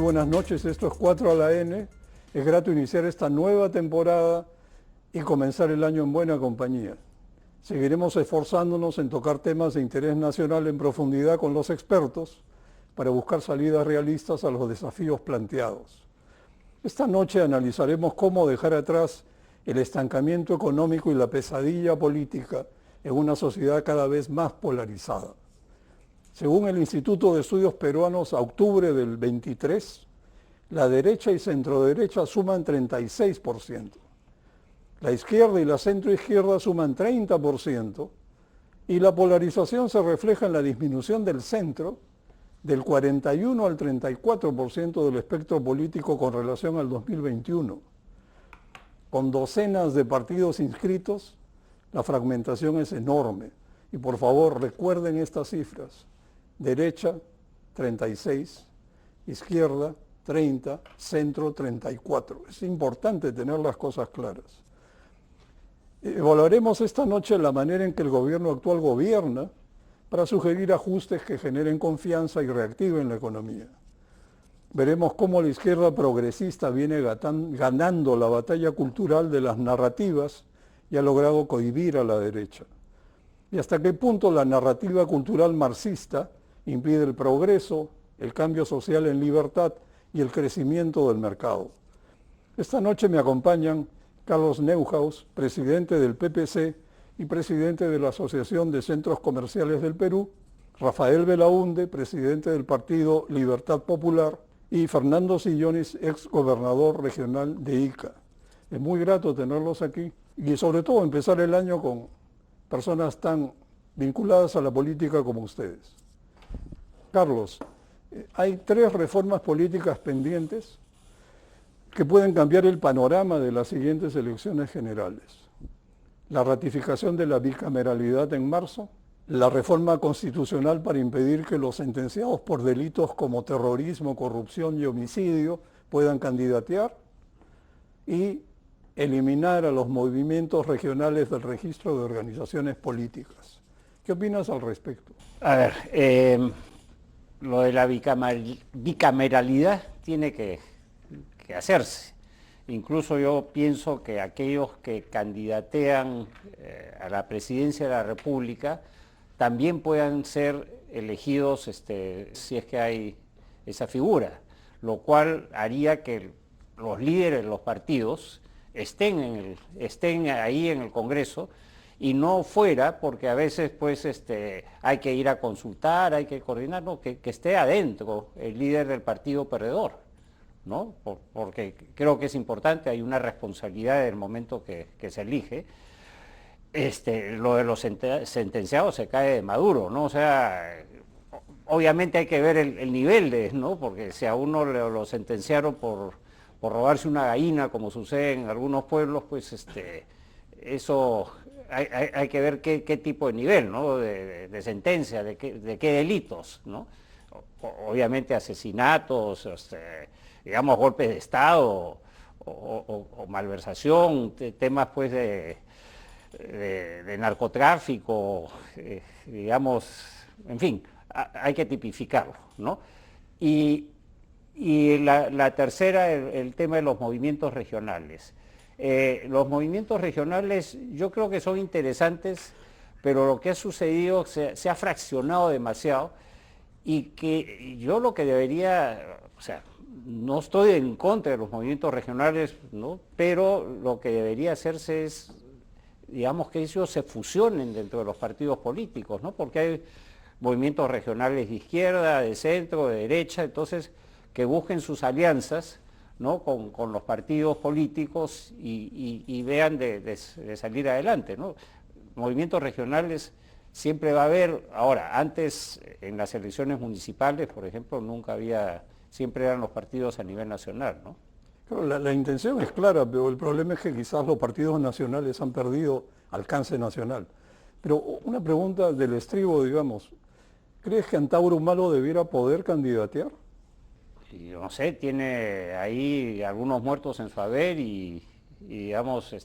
Muy buenas noches, esto es 4 a la N. Es grato iniciar esta nueva temporada y comenzar el año en buena compañía. Seguiremos esforzándonos en tocar temas de interés nacional en profundidad con los expertos para buscar salidas realistas a los desafíos planteados. Esta noche analizaremos cómo dejar atrás el estancamiento económico y la pesadilla política en una sociedad cada vez más polarizada. Según el Instituto de Estudios Peruanos, a octubre del 23, la derecha y centroderecha suman 36%. La izquierda y la centroizquierda suman 30% y la polarización se refleja en la disminución del centro del 41 al 34% del espectro político con relación al 2021. Con docenas de partidos inscritos, la fragmentación es enorme. Y por favor, recuerden estas cifras. Derecha, 36, izquierda, 30, centro, 34. Es importante tener las cosas claras. Evaluaremos esta noche la manera en que el gobierno actual gobierna para sugerir ajustes que generen confianza y reactiven la economía. Veremos cómo la izquierda progresista viene ganando la batalla cultural de las narrativas y ha logrado cohibir a la derecha. Y hasta qué punto la narrativa cultural marxista impide el progreso, el cambio social en libertad y el crecimiento del mercado. Esta noche me acompañan Carlos Neuhaus, presidente del PPC y presidente de la Asociación de Centros Comerciales del Perú, Rafael Belaúnde, presidente del Partido Libertad Popular, y Fernando Sillones, ex gobernador regional de Ica. Es muy grato tenerlos aquí y sobre todo empezar el año con personas tan vinculadas a la política como ustedes. Carlos, hay 3 reformas políticas pendientes que pueden cambiar el panorama de las siguientes elecciones generales. La ratificación de la bicameralidad en marzo, la reforma constitucional para impedir que los sentenciados por delitos como terrorismo, corrupción y homicidio puedan candidatear y eliminar a los movimientos regionales del registro de organizaciones políticas. ¿Qué opinas al respecto? A ver, lo de la bicameralidad tiene que hacerse. Incluso yo pienso que aquellos que candidatean a la presidencia de la República también puedan ser elegidos si es que hay esa figura, lo cual haría que los líderes de los partidos estén ahí en el Congreso y no fuera, porque a veces pues hay que ir a consultar, hay que coordinar, no, que esté adentro el líder del partido perdedor, ¿no? Porque creo que es importante, hay una responsabilidad en el momento que se elige. Lo de los sentenciados se cae de maduro, ¿no? O sea, obviamente hay que ver el nivel ¿no? Porque si a uno lo sentenciaron por robarse una gallina, como sucede en algunos pueblos, pues eso hay que ver qué tipo de nivel, ¿no? de sentencia, de qué delitos, ¿no? Obviamente asesinatos, digamos golpes de Estado o malversación, temas pues de narcotráfico, digamos, en fin, hay que tipificarlo, ¿no? Y la tercera, el tema de los movimientos regionales. Los movimientos regionales yo creo que son interesantes, pero lo que ha sucedido se ha fraccionado demasiado y que yo lo que debería, o sea, no estoy en contra de los movimientos regionales, ¿no? Pero lo que debería hacerse es, digamos, que ellos se fusionen dentro de los partidos políticos, ¿no? Porque hay movimientos regionales de izquierda, de centro, de derecha, entonces que busquen sus alianzas, ¿no? con los partidos políticos y vean de salir adelante, ¿no? Movimientos regionales siempre va a haber. Ahora, antes en las elecciones municipales, por ejemplo, nunca había, siempre eran los partidos a nivel nacional, ¿no? Claro, la intención es clara, pero el problema es que quizás los partidos nacionales han perdido alcance nacional. Pero una pregunta del estribo, digamos, ¿crees que Antauro Humala debiera poder candidatear? Y no sé, tiene ahí algunos muertos en su haber y digamos,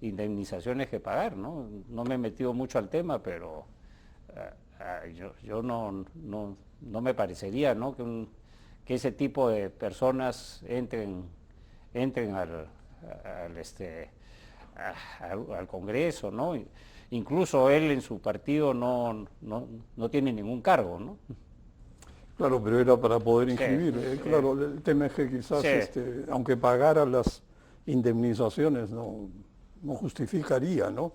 indemnizaciones que pagar, ¿no? No me he metido mucho al tema, pero yo no me parecería, ¿no? que ese tipo de personas entren al Congreso, ¿no? Incluso él en su partido no tiene ningún cargo, ¿no? Claro, pero era para poder Sí, inscribir. Claro, el tema es que quizás, sí. aunque pagara las indemnizaciones, no justificaría, ¿no?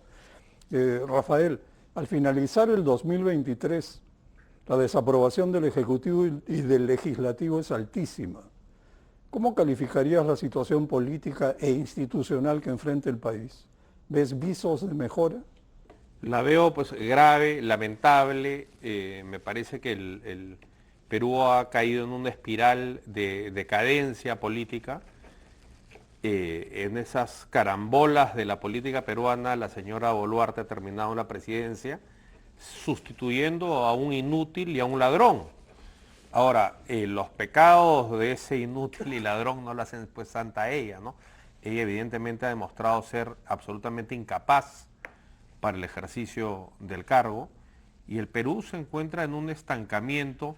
Rafael, al finalizar el 2023, la desaprobación del Ejecutivo y del Legislativo es altísima. ¿Cómo calificarías la situación política e institucional que enfrenta el país? ¿Ves visos de mejora? La veo pues grave, lamentable. Me parece que el Perú ha caído en una espiral de decadencia política. En esas carambolas de la política peruana, la señora Boluarte ha terminado la presidencia sustituyendo a un inútil y a un ladrón. Ahora, los pecados de ese inútil y ladrón no la hacen pues santa a ella, ¿no? Ella evidentemente ha demostrado ser absolutamente incapaz para el ejercicio del cargo y el Perú se encuentra en un estancamiento.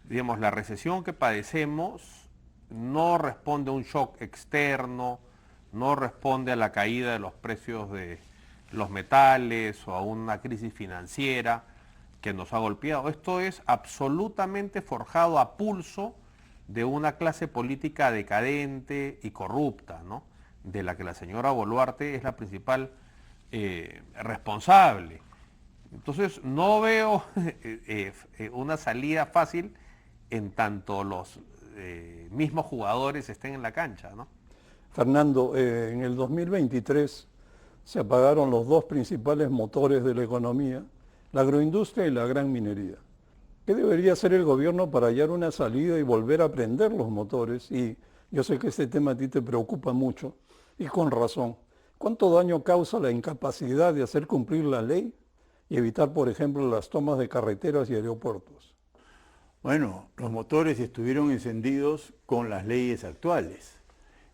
Digamos, la recesión que padecemos no responde a un shock externo, no responde a la caída de los precios de los metales o a una crisis financiera que nos ha golpeado. Esto es absolutamente forjado a pulso de una clase política decadente y corrupta, ¿no? De la que la señora Boluarte es la principal responsable. Entonces no veo una salida fácil en tanto los mismos jugadores estén en la cancha, ¿no? Fernando, en el 2023 se apagaron los dos principales motores de la economía, la agroindustria y la gran minería. ¿Qué debería hacer el gobierno para hallar una salida y volver a prender los motores? Y yo sé que este tema a ti te preocupa mucho, y con razón. ¿Cuánto daño causa la incapacidad de hacer cumplir la ley y evitar, por ejemplo, las tomas de carreteras y aeropuertos? Bueno, los motores estuvieron encendidos con las leyes actuales.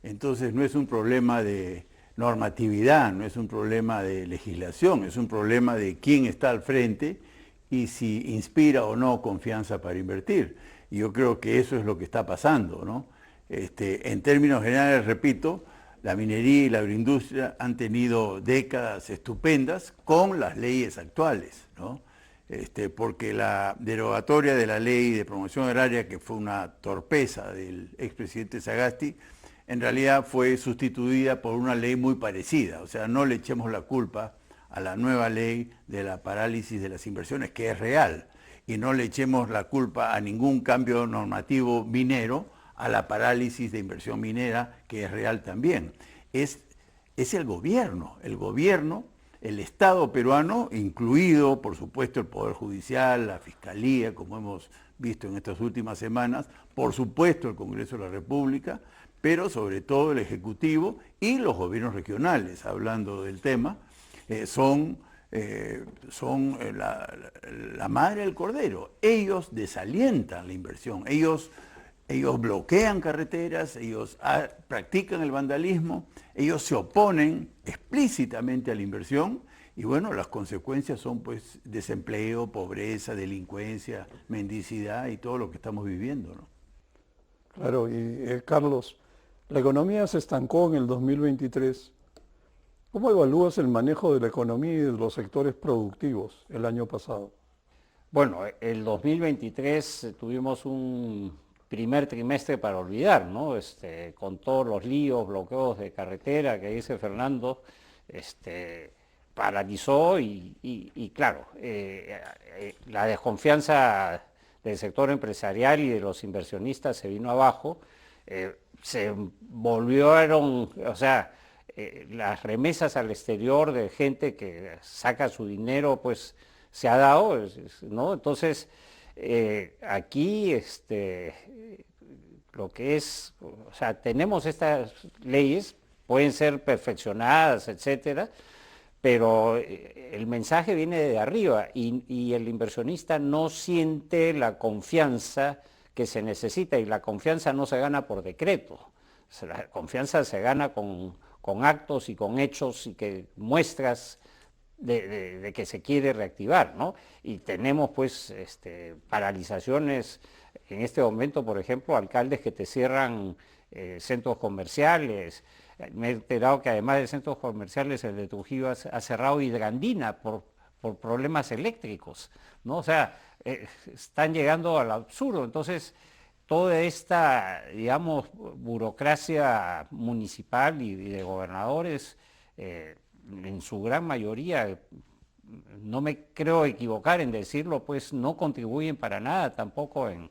Entonces no es un problema de normatividad, no es un problema de legislación, es un problema de quién está al frente y si inspira o no confianza para invertir. Y yo creo que eso es lo que está pasando, ¿no? En términos generales, repito, la minería y la agroindustria han tenido décadas estupendas con las leyes actuales, ¿no? Porque la derogatoria de la ley de promoción agraria, que fue una torpeza del expresidente Sagasti, en realidad fue sustituida por una ley muy parecida. O sea, no le echemos la culpa a la nueva ley de la parálisis de las inversiones, que es real, y no le echemos la culpa a ningún cambio normativo minero, a la parálisis de inversión minera, que es real también. Es el gobierno, el Estado peruano, incluido, por supuesto, el Poder Judicial, la Fiscalía, como hemos visto en estas últimas semanas, por supuesto el Congreso de la República, pero sobre todo el Ejecutivo y los gobiernos regionales, hablando del tema, son la madre del cordero. Ellos desalientan la inversión, ellos bloquean carreteras, ellos practican el vandalismo, ellos se oponen explícitamente a la inversión y bueno, las consecuencias son pues desempleo, pobreza, delincuencia, mendicidad y todo lo que estamos viviendo, ¿no? Claro, y Carlos, la economía se estancó en el 2023. ¿Cómo evalúas el manejo de la economía y de los sectores productivos el año pasado? Bueno, el 2023 tuvimos un primer trimestre para olvidar, ¿no? Con todos los líos, bloqueos de carretera que dice Fernando, paralizó y claro, la desconfianza del sector empresarial y de los inversionistas se vino abajo, se volvieron, o sea, las remesas al exterior de gente que saca su dinero, pues se ha dado, ¿no? Entonces, aquí lo que es, o sea, tenemos estas leyes, pueden ser perfeccionadas, etcétera, pero el mensaje viene de arriba y el inversionista no siente la confianza que se necesita y la confianza no se gana por decreto, o sea, la confianza se gana con actos y con hechos y que muestras de que se quiere reactivar, ¿no? Y tenemos pues paralizaciones En este momento, por ejemplo, alcaldes que te cierran centros comerciales. Me he enterado que además de centros comerciales, el de Trujillo ha cerrado Hidrandina por problemas eléctricos, ¿no? O sea, están llegando al absurdo. Entonces, toda esta, digamos, burocracia municipal y de gobernadores, en su gran mayoría, no me creo equivocar en decirlo, pues no contribuyen para nada tampoco en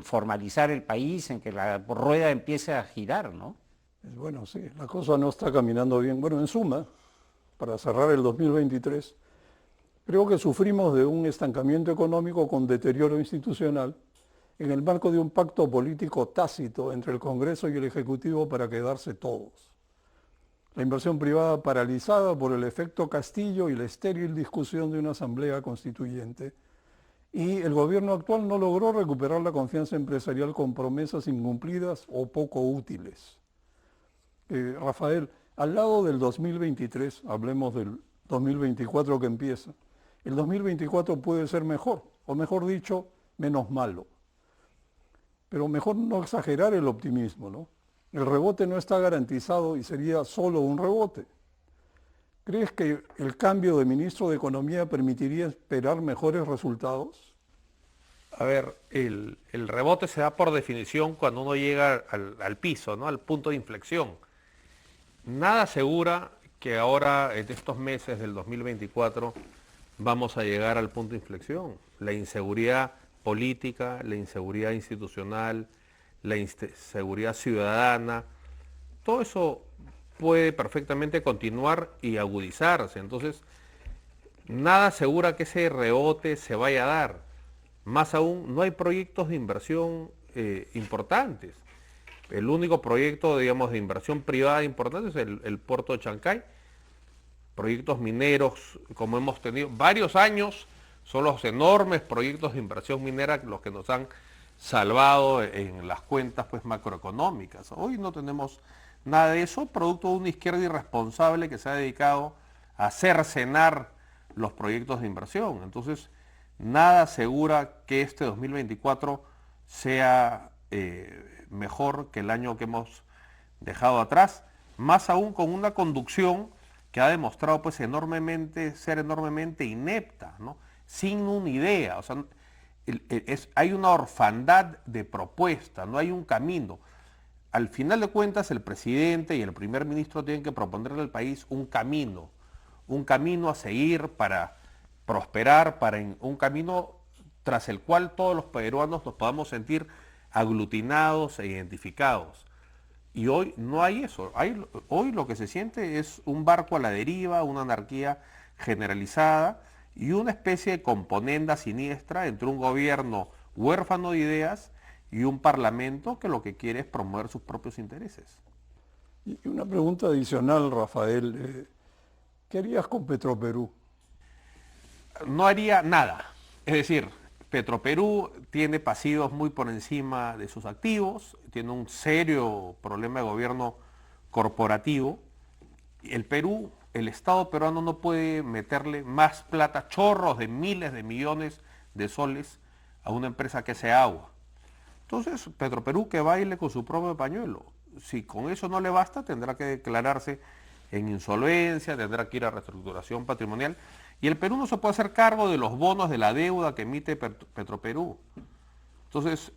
formalizar el país, en que la rueda empiece a girar, ¿no? Bueno, sí, la cosa no está caminando bien. Bueno, en suma, para cerrar el 2023, creo que sufrimos de un estancamiento económico con deterioro institucional en el marco de un pacto político tácito entre el Congreso y el Ejecutivo para quedarse todos. La inversión privada paralizada por el efecto Castillo y la estéril discusión de una asamblea constituyente. Y el gobierno actual no logró recuperar la confianza empresarial con promesas incumplidas o poco útiles. Rafael, al lado del 2023, hablemos del 2024 que empieza, el 2024 puede ser mejor, o mejor dicho, menos malo. Pero mejor no exagerar el optimismo, ¿no? El rebote no está garantizado y sería solo un rebote. ¿Crees que el cambio de ministro de Economía permitiría esperar mejores resultados? A ver, el rebote se da por definición cuando uno llega al piso, ¿no? Al punto de inflexión. Nada asegura que ahora, en estos meses del 2024, vamos a llegar al punto de inflexión. La inseguridad política, la inseguridad institucional, la inseguridad ciudadana, todo eso puede perfectamente continuar y agudizarse. Entonces, nada asegura que ese rebote se vaya a dar. Más aún, no hay proyectos de inversión importantes. El único proyecto, digamos, de inversión privada importante es el puerto de Chancay. Proyectos mineros, como hemos tenido varios años, son los enormes proyectos de inversión minera los que nos han salvado en las cuentas, pues, macroeconómicas. Hoy no tenemos nada de eso, producto de una izquierda irresponsable que se ha dedicado a cercenar los proyectos de inversión. Entonces, nada asegura que este 2024 sea mejor que el año que hemos dejado atrás, más aún con una conducción que ha demostrado, pues, ser enormemente inepta, ¿no? Sin una idea. O sea, hay una orfandad de propuesta, no hay un camino. Al final de cuentas, el presidente y el primer ministro tienen que proponerle al país un camino a seguir para prosperar, un camino tras el cual todos los peruanos nos podamos sentir aglutinados e identificados. Y hoy no hay eso. Hoy lo que se siente es un barco a la deriva, una anarquía generalizada y una especie de componenda siniestra entre un gobierno huérfano de ideas y un parlamento que lo que quiere es promover sus propios intereses. Y una pregunta adicional, Rafael. ¿Qué harías con Petroperú? No haría nada. Es decir, Petroperú tiene pasivos muy por encima de sus activos, tiene un serio problema de gobierno corporativo. El Estado peruano no puede meterle más plata, chorros de miles de millones de soles a una empresa que hace agua. Entonces, Petroperú que baile con su propio pañuelo. Si con eso no le basta, tendrá que declararse en insolvencia, tendrá que ir a reestructuración patrimonial. Y el Perú no se puede hacer cargo de los bonos de la deuda que emite Petroperú. Entonces,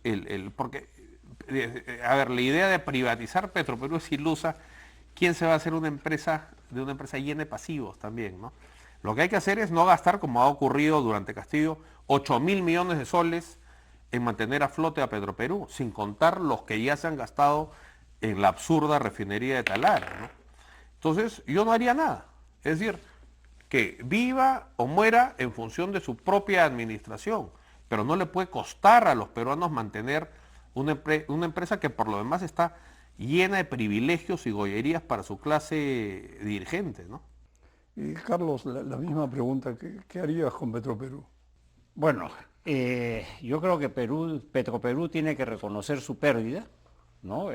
la idea de privatizar Petroperú es ilusa. ¿Quién se va a hacer una empresa llena de pasivos también, ¿no? Lo que hay que hacer es no gastar, como ha ocurrido durante Castillo, 8.000 millones de soles en mantener a flote a Petroperú, sin contar los que ya se han gastado en la absurda refinería de Talara, ¿no? Entonces, yo no haría nada. Es decir, que viva o muera en función de su propia administración, pero no le puede costar a los peruanos mantener una empresa que por lo demás está llena de privilegios y gollerías para su clase dirigente, ¿no? Y Carlos, la misma pregunta, ¿qué harías con Petroperú? Bueno, yo creo que Petroperú tiene que reconocer su pérdida, ¿no?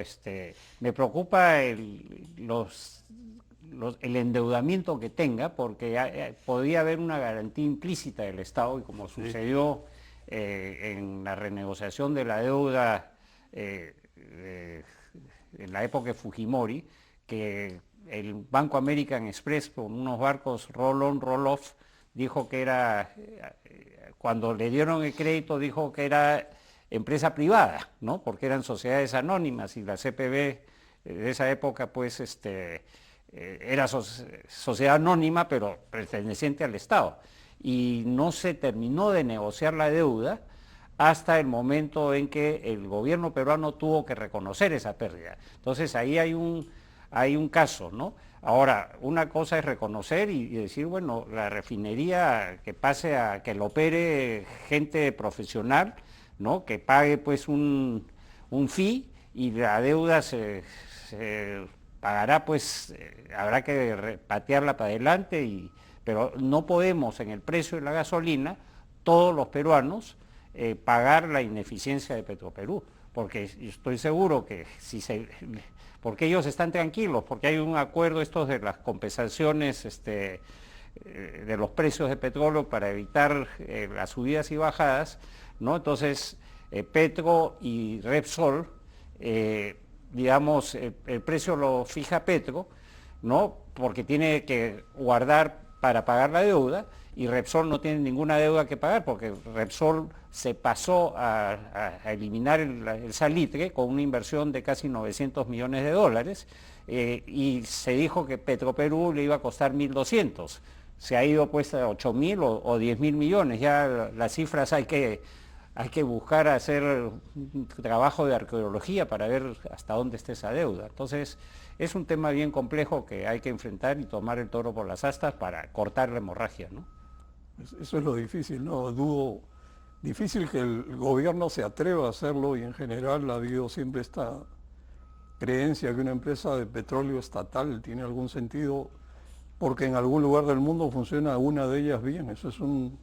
Me preocupa el endeudamiento que tenga, porque podría haber una garantía implícita del Estado, y como sucedió en la renegociación de la deuda en la época de Fujimori, que el Banco American Express, con unos barcos roll-on, roll-off, dijo que era, cuando le dieron el crédito, dijo que era empresa privada, ¿no? Porque eran sociedades anónimas y la CPB de esa época, pues, era sociedad anónima, pero perteneciente al Estado. Y no se terminó de negociar la deuda hasta el momento en que el gobierno peruano tuvo que reconocer esa pérdida. Entonces ahí hay un caso, ¿no? Ahora, una cosa es reconocer y decir, bueno, la refinería que pase a que lo opere gente profesional, ¿no? Que pague pues un fee y la deuda se pagará, pues habrá que patearla para adelante, pero no podemos en el precio de la gasolina, todos los peruanos, pagar la ineficiencia de Petroperú, porque estoy seguro que porque ellos están tranquilos, porque hay un acuerdo estos de las compensaciones de los precios de petróleo para evitar las subidas y bajadas, ¿no? Entonces, Petro y Repsol, digamos, el precio lo fija Petro, ¿no? Porque tiene que guardar para pagar la deuda, y Repsol no tiene ninguna deuda que pagar, porque Repsol se pasó a eliminar el salitre con una inversión de casi 900 millones de dólares, y se dijo que Petroperú le iba a costar 1.200. Se ha ido pues a 8.000 o 10.000 millones, ya las cifras hay que buscar hacer un trabajo de arqueología para ver hasta dónde está esa deuda. Entonces, es un tema bien complejo que hay que enfrentar y tomar el toro por las astas para cortar la hemorragia, ¿no? Eso es lo difícil, ¿no? Dudo, difícil que el gobierno se atreva a hacerlo, y en general ha habido siempre esta creencia que una empresa de petróleo estatal tiene algún sentido porque en algún lugar del mundo funciona una de ellas bien. Eso es un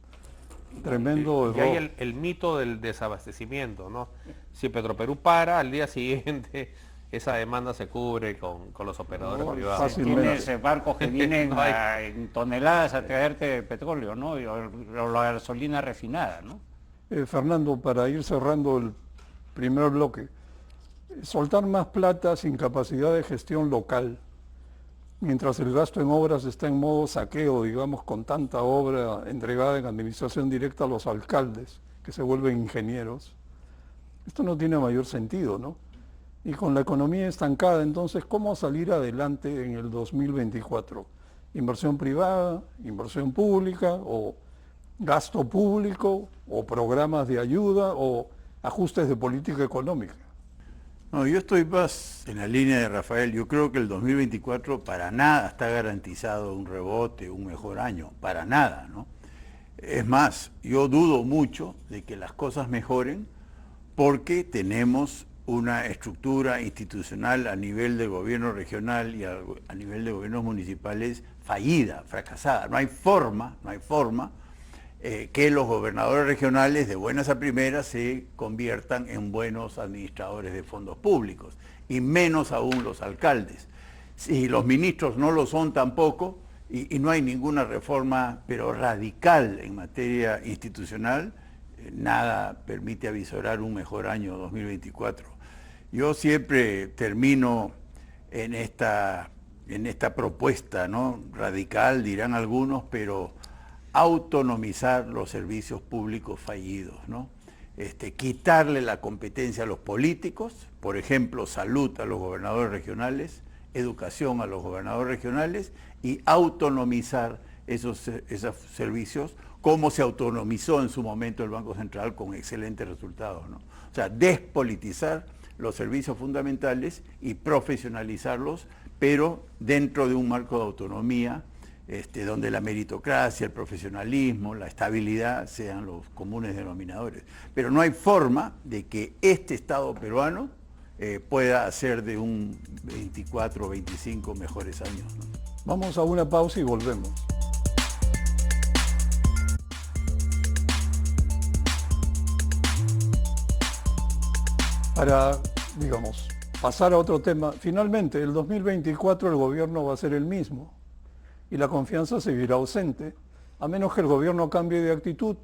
tremendo error. Y hay el mito del desabastecimiento, ¿no? Si Petroperú para, al día siguiente esa demanda se cubre con los operadores privados. Fácilmente. Tienes barcos que vienen en toneladas a traerte petróleo, ¿no? O la gasolina refinada, ¿no? Fernando, para ir cerrando el primer bloque, soltar más plata sin capacidad de gestión local, mientras el gasto en obras está en modo saqueo, digamos, con tanta obra entregada en administración directa a los alcaldes, que se vuelven ingenieros, esto no tiene mayor sentido, ¿no? Y con la economía estancada, entonces, ¿cómo salir adelante en el 2024? ¿Inversión privada, inversión pública, o gasto público, o programas de ayuda, o ajustes de política económica? No, yo estoy más en la línea de Rafael. Yo creo que el 2024 para nada está garantizado un rebote, un mejor año, para nada, ¿no? Es más, yo dudo mucho de que las cosas mejoren porque tenemos una estructura institucional a nivel de gobierno regional y a nivel de gobiernos municipales fallida, fracasada. No hay forma que los gobernadores regionales de buenas a primeras se conviertan en buenos administradores de fondos públicos, y menos aún los alcaldes. Si los ministros no lo son tampoco, y no hay ninguna reforma pero radical en materia institucional, nada permite avisorar un mejor año 2024. Yo siempre termino en esta propuesta, ¿no? Radical, dirán algunos, pero autonomizar los servicios públicos fallidos, ¿no? Quitarle la competencia a los políticos, por ejemplo, salud a los gobernadores regionales, educación a los gobernadores regionales, y autonomizar esos servicios, como se autonomizó en su momento el Banco Central con excelentes resultados, ¿no? O sea, despolitizar los servicios fundamentales y profesionalizarlos, pero dentro de un marco de autonomía, donde la meritocracia, el profesionalismo, la estabilidad sean los comunes denominadores. Pero no hay forma de que este Estado peruano pueda hacer de un 24 o 25 mejores años, ¿no? Vamos a una pausa y volvemos. Para, digamos, pasar a otro tema, finalmente el 2024 el gobierno va a ser el mismo y la confianza seguirá ausente, a menos que el gobierno cambie de actitud,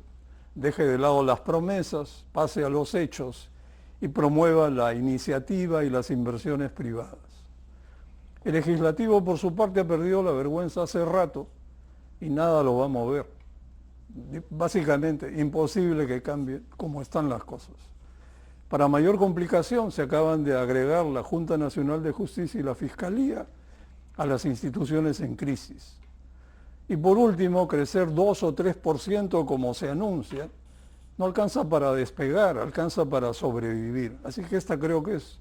deje de lado las promesas, pase a los hechos y promueva la iniciativa y las inversiones privadas. El legislativo, por su parte, ha perdido la vergüenza hace rato y nada lo va a mover. Básicamente, imposible que cambie como están las cosas. Para mayor complicación, se acaban de agregar la Junta Nacional de Justicia y la Fiscalía a las instituciones en crisis. Y por último, crecer 2 o 3% como se anuncia, no alcanza para despegar, alcanza para sobrevivir. Así que esta creo que es,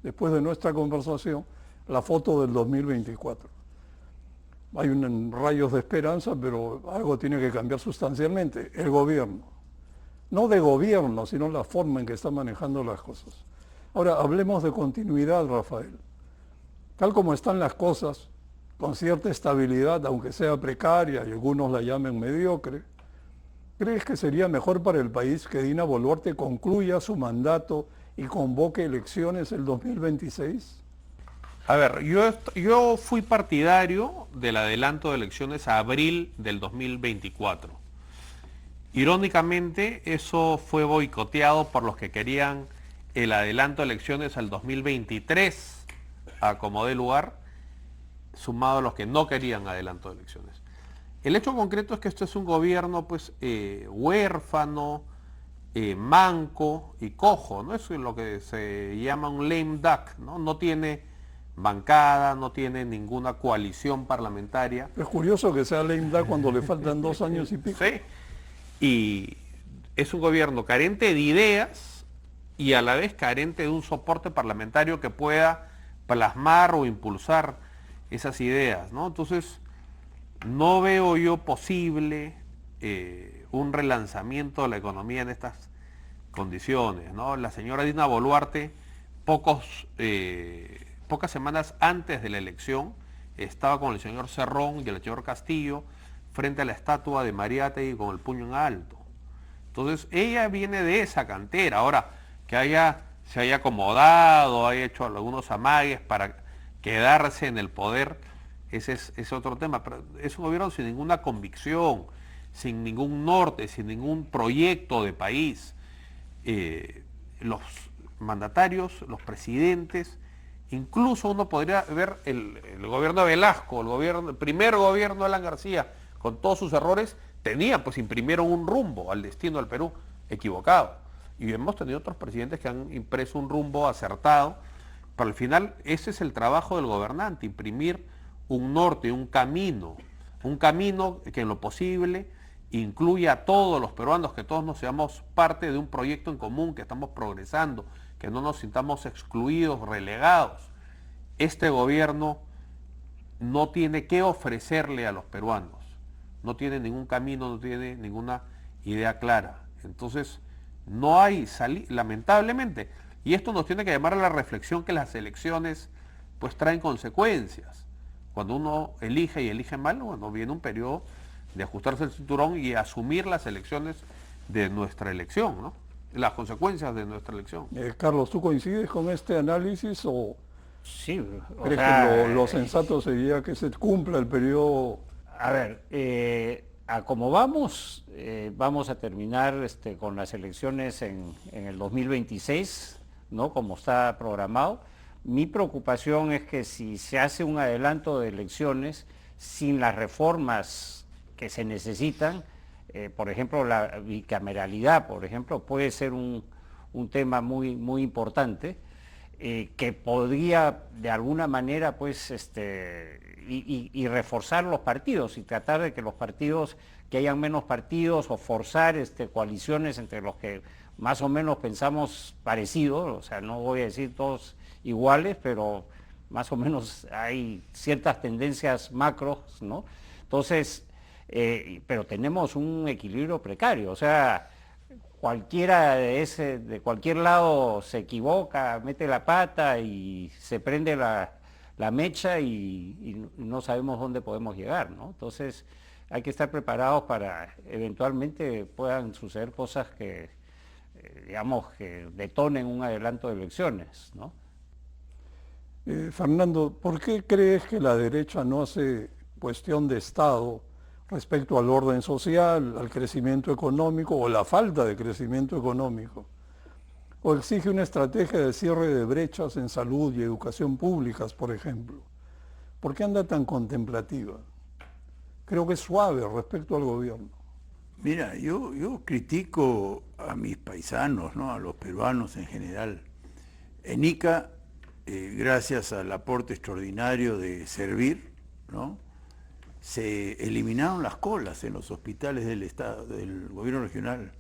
después de nuestra conversación, la foto del 2024. Hay rayos de esperanza, pero algo tiene que cambiar sustancialmente. El gobierno. No de gobierno, sino la forma en que está manejando las cosas. Ahora, hablemos de continuidad, Rafael. Tal como están las cosas, con cierta estabilidad, aunque sea precaria y algunos la llamen mediocre, ¿crees que sería mejor para el país que Dina Boluarte concluya su mandato y convoque elecciones el 2026? A ver, yo fui partidario del adelanto de elecciones a abril del 2024. Irónicamente, eso fue boicoteado por los que querían el adelanto de elecciones al 2023 a como dé lugar, sumado a los que no querían adelanto de elecciones. El hecho concreto es que esto es un gobierno pues huérfano, manco y cojo, ¿no? Es lo que se llama un lame duck, ¿no? No tiene bancada, no tiene ninguna coalición parlamentaria. Es curioso que sea lame duck cuando le faltan 2 años y pico. Sí, y es un gobierno carente de ideas y a la vez carente de un soporte parlamentario que pueda plasmar o impulsar esas ideas, ¿no? Entonces, no veo yo posible un relanzamiento de la economía en estas condiciones, ¿no? La señora Dina Boluarte, pocas semanas antes de la elección, estaba con el señor Cerrón y el señor Castillo frente a la estatua de Mariátegui con el puño en alto. Entonces, ella viene de esa cantera. Ahora, que se haya acomodado, haya hecho algunos amagues para quedarse en el poder, ese es otro tema. Pero es un gobierno sin ninguna convicción, sin ningún norte, sin ningún proyecto de país. Los mandatarios, los presidentes, incluso uno podría ver el gobierno de Velasco, el primer gobierno de Alan García, con todos sus errores, imprimieron un rumbo al destino del Perú equivocado. Y hemos tenido otros presidentes que han impreso un rumbo acertado, pero al final ese es el trabajo del gobernante, imprimir un norte, un camino que en lo posible incluya a todos los peruanos, que todos nos seamos parte de un proyecto en común, que estamos progresando, que no nos sintamos excluidos, relegados. Este gobierno no tiene que ofrecerle a los peruanos, no tiene ningún camino, no tiene ninguna idea clara. Entonces, no hay salida, lamentablemente, y esto nos tiene que llamar a la reflexión que las elecciones pues traen consecuencias. Cuando uno elige y elige mal, bueno, viene un periodo de ajustarse el cinturón y asumir las elecciones de nuestra elección, ¿no? Las consecuencias de nuestra elección. Carlos, ¿tú coincides con este análisis o Sí, crees que lo sensato sería que se cumpla el periodo? A ver, a como vamos, vamos a terminar con las elecciones en el 2026, ¿no? Como está programado. Mi preocupación es que si se hace un adelanto de elecciones sin las reformas que se necesitan, por ejemplo, la bicameralidad, por ejemplo, puede ser un tema muy, muy importante, que podría de alguna manera pues y reforzar los partidos y tratar de que los partidos, que hayan menos partidos o forzar coaliciones entre los que más o menos pensamos parecidos, o sea, no voy a decir todos iguales, pero más o menos hay ciertas tendencias macros, ¿no? Entonces, pero tenemos un equilibrio precario, o sea, cualquiera de cualquier lado se equivoca, mete la pata y se prende la mecha y no sabemos dónde podemos llegar, ¿no? Entonces hay que estar preparados para eventualmente puedan suceder cosas que, digamos, que detonen un adelanto de elecciones, ¿no? Fernando, ¿por qué crees que la derecha no hace cuestión de Estado respecto al orden social, al crecimiento económico o la falta de crecimiento económico, o exige una estrategia de cierre de brechas en salud y educación públicas, por ejemplo. ¿Por qué anda tan contemplativa? Creo que es suave respecto al gobierno. Mira, yo critico a mis paisanos, ¿no?, a los peruanos en general. En Ica, gracias al aporte extraordinario de Servir, ¿no?, se eliminaron las colas en los hospitales del Estado, del gobierno regional.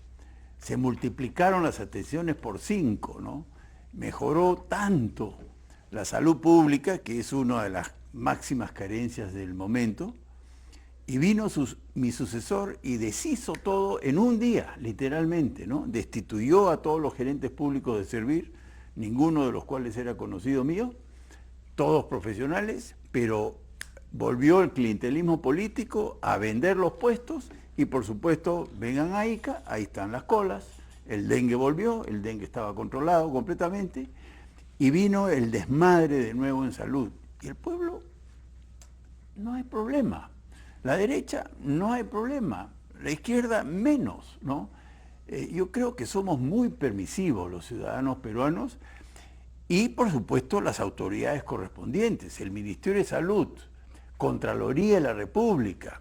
Se multiplicaron las atenciones por 5, ¿no? Mejoró tanto la salud pública, que es una de las máximas carencias del momento, y vino mi sucesor y deshizo todo en un día, literalmente, ¿no? Destituyó a todos los gerentes públicos de Servir, ninguno de los cuales era conocido mío, todos profesionales, pero volvió el clientelismo político a vender los puestos y, por supuesto, vengan a Ica, ahí están las colas, el dengue volvió, el dengue estaba controlado completamente y vino el desmadre de nuevo en salud. Y el pueblo, no hay problema. La derecha, no hay problema. La izquierda, menos, ¿no? Yo creo que somos muy permisivos los ciudadanos peruanos y, por supuesto, las autoridades correspondientes, el Ministerio de Salud, Contraloría de la República,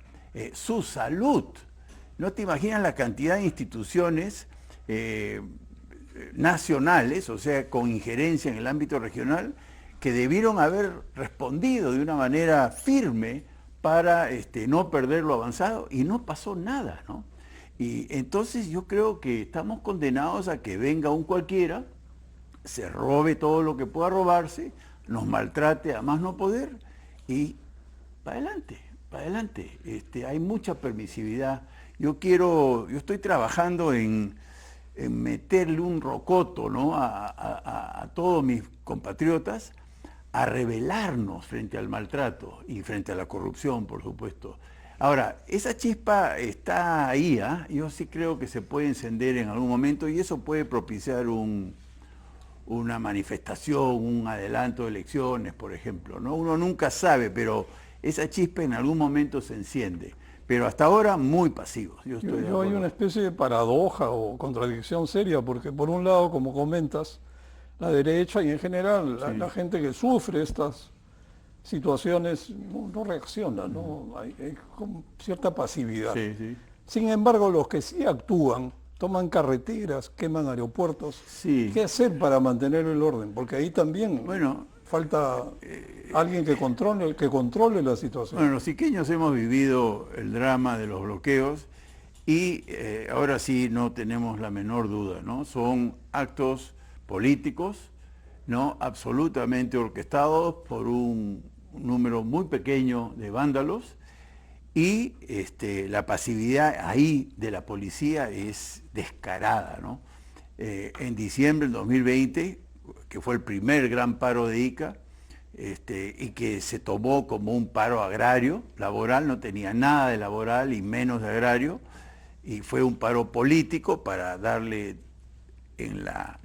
su salud. No te imaginas la cantidad de instituciones nacionales, o sea, con injerencia en el ámbito regional, que debieron haber respondido de una manera firme para no perder lo avanzado, y no pasó nada, ¿no? Y entonces yo creo que estamos condenados a que venga un cualquiera, se robe todo lo que pueda robarse, nos maltrate a más no poder, y para adelante, para adelante. Hay mucha permisividad. Yo estoy trabajando en meterle un rocoto, ¿no?, a todos mis compatriotas, a rebelarnos frente al maltrato y frente a la corrupción, por supuesto. Ahora, esa chispa está ahí, ¿eh? Yo sí creo que se puede encender en algún momento y eso puede propiciar una manifestación, un adelanto de elecciones, por ejemplo, ¿no? Uno nunca sabe, pero esa chispa en algún momento se enciende. Pero hasta ahora muy pasivos. Yo hay una especie de paradoja o contradicción seria, porque por un lado, como comentas, la derecha y en general la gente que sufre estas situaciones no reacciona, ¿no? Hay como cierta pasividad. Sí, sí. Sin embargo, los que sí actúan, toman carreteras, queman aeropuertos. Sí. ¿Qué hacer para mantener el orden? Porque ahí también falta alguien que controle la situación. Bueno, los iqueños hemos vivido el drama de los bloqueos y ahora sí no tenemos la menor duda, ¿no? Son actos políticos, ¿no?, absolutamente orquestados por un número muy pequeño de vándalos y la pasividad ahí de la policía es descarada, ¿no? En diciembre del 2020, que fue el primer gran paro de Ica, y que se tomó como un paro agrario, laboral, no tenía nada de laboral y menos de agrario, y fue un paro político para darle en la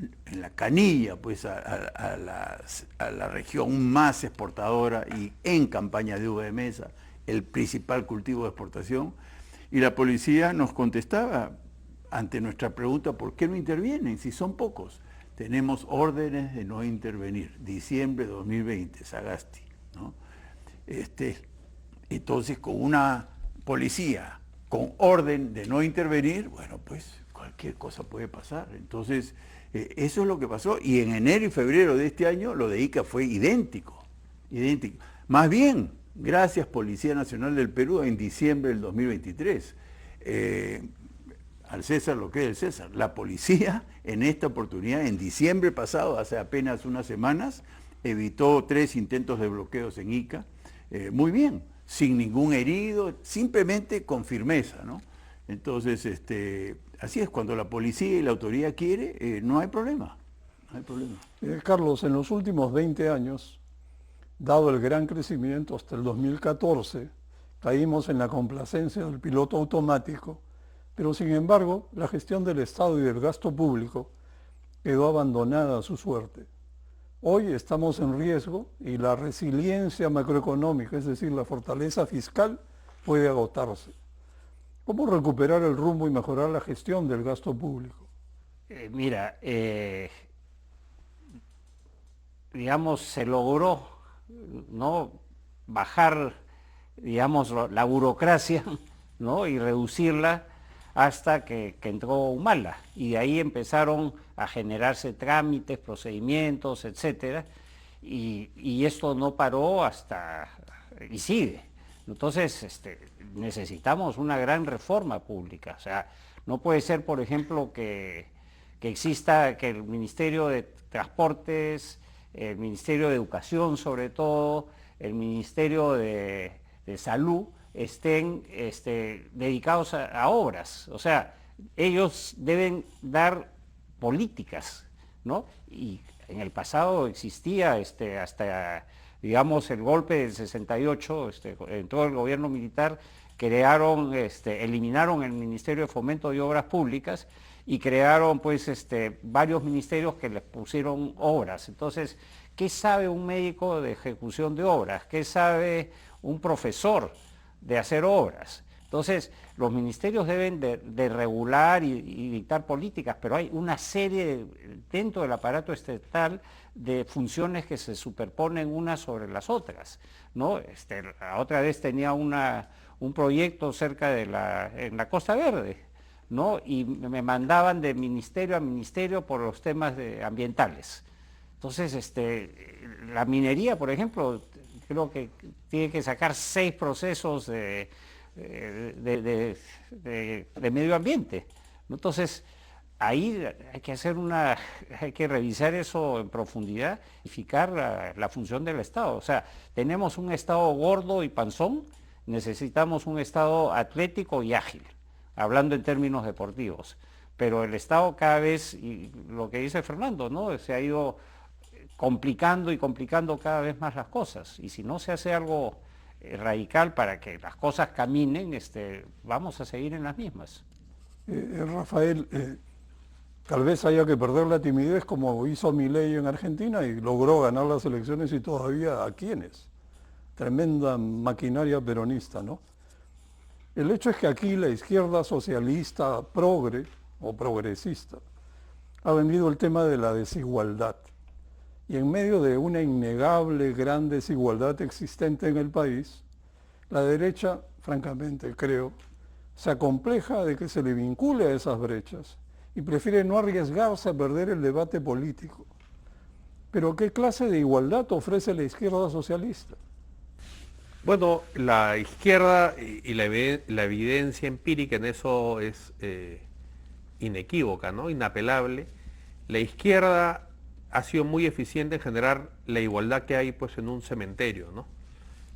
canilla pues, a la región más exportadora y en campaña de uva de mesa, el principal cultivo de exportación, y la policía nos contestaba ante nuestra pregunta, ¿por qué no intervienen si son pocos? Tenemos órdenes de no intervenir, diciembre de 2020, Sagasti, ¿no? Entonces, con una policía con orden de no intervenir, bueno, pues cualquier cosa puede pasar. Entonces, eso es lo que pasó. Y en enero y febrero de este año, lo de Ica fue idéntico, idéntico. Más bien, gracias Policía Nacional del Perú, en diciembre del 2023. Al César lo que es del César. La policía, en esta oportunidad, en diciembre pasado, hace apenas unas semanas, evitó 3 intentos de bloqueos en Ica. Muy bien, sin ningún herido, simplemente con firmeza, ¿no? Entonces, así es, cuando la policía y la autoridad quiere, no hay problema. No hay problema. Carlos, en los últimos 20 años, dado el gran crecimiento hasta el 2014, caímos en la complacencia del piloto automático, pero sin embargo, la gestión del Estado y del gasto público quedó abandonada a su suerte. Hoy estamos en riesgo y la resiliencia macroeconómica, es decir, la fortaleza fiscal, puede agotarse. ¿Cómo recuperar el rumbo y mejorar la gestión del gasto público? Mira, digamos, se logró, ¿no?, bajar, digamos, la burocracia, ¿no?, y reducirla hasta que entró Humala, y de ahí empezaron a generarse trámites, procedimientos, etcétera, y esto no paró y sigue. Entonces, necesitamos una gran reforma pública. O sea, no puede ser, por ejemplo, que el Ministerio de Transportes, el Ministerio de Educación sobre todo, el Ministerio de Salud estén dedicados a obras. O sea, ellos deben dar políticas, ¿no? Y en el pasado existía hasta, digamos, el golpe del 68, entró el gobierno militar, eliminaron el Ministerio de Fomento y Obras Públicas y crearon pues varios ministerios que les pusieron obras. Entonces, ¿qué sabe un médico de ejecución de obras? ¿Qué sabe un profesor de hacer obras? Entonces, los ministerios deben de regular y dictar políticas, pero hay una serie dentro del aparato estatal de funciones que se superponen unas sobre las otras, ¿no? La otra vez tenía un proyecto en la Costa Verde, ¿no? Y me mandaban de ministerio a ministerio por los temas ambientales. Entonces, la minería, por ejemplo, creo que tiene que sacar 6 procesos de medio ambiente. Entonces, ahí hay que revisar eso en profundidad, verificar la función del Estado. O sea, tenemos un Estado gordo y panzón, necesitamos un Estado atlético y ágil, hablando en términos deportivos. Pero el Estado cada vez, y lo que dice Fernando, ¿no?, se ha ido complicando y complicando cada vez más las cosas. Y si no se hace algo radical para que las cosas caminen, vamos a seguir en las mismas. Rafael, tal vez haya que perder la timidez como hizo Milei en Argentina y logró ganar las elecciones y todavía ¿a quiénes? Tremenda maquinaria peronista, ¿no? El hecho es que aquí la izquierda socialista progre o progresista ha vendido el tema de la desigualdad. Y en medio de una innegable gran desigualdad existente en el país, la derecha, francamente creo, se acompleja de que se le vincule a esas brechas y prefiere no arriesgarse a perder el debate político. Pero ¿qué clase de igualdad ofrece la izquierda socialista? Bueno, la izquierda y la evidencia empírica en eso es inequívoca, ¿no?, inapelable. La izquierda ha sido muy eficiente en generar la igualdad que hay pues en un cementerio, ¿no?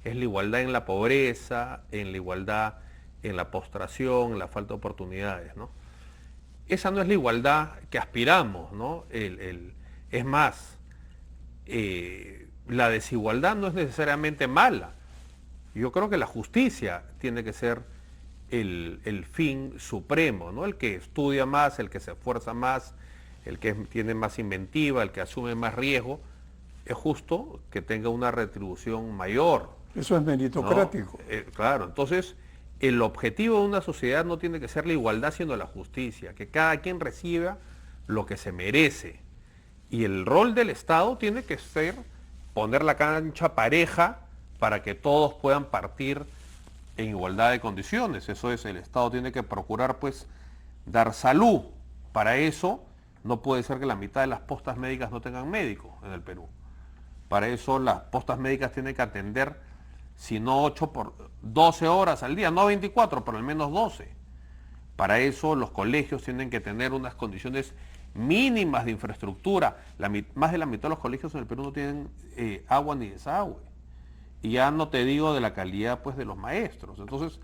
Es la igualdad en la pobreza, en la igualdad en la postración, en la falta de oportunidades, ¿no? Esa no es la igualdad que aspiramos, ¿no? Es más, la desigualdad no es necesariamente mala. Yo creo que la justicia tiene que ser el fin supremo, ¿no? El que estudia más, el que se esfuerza más, el que tiene más inventiva, el que asume más riesgo, es justo que tenga una retribución mayor. Eso es meritocrático. ¿No? Claro, entonces el objetivo de una sociedad no tiene que ser la igualdad, sino la justicia, que cada quien reciba lo que se merece. Y el rol del Estado tiene que ser poner la cancha pareja para que todos puedan partir en igualdad de condiciones. Eso es, el Estado tiene que procurar pues dar salud. Para eso no puede ser que la mitad de las postas médicas no tengan médico en el Perú. Para eso las postas médicas tienen que atender, si no 8 por 12 horas al día, no 24, pero al menos 12. Para eso los colegios tienen que tener unas condiciones mínimas de infraestructura. Más de la mitad de los colegios en el Perú no tienen agua ni desagüe. Y ya no te digo de la calidad pues de los maestros. Entonces,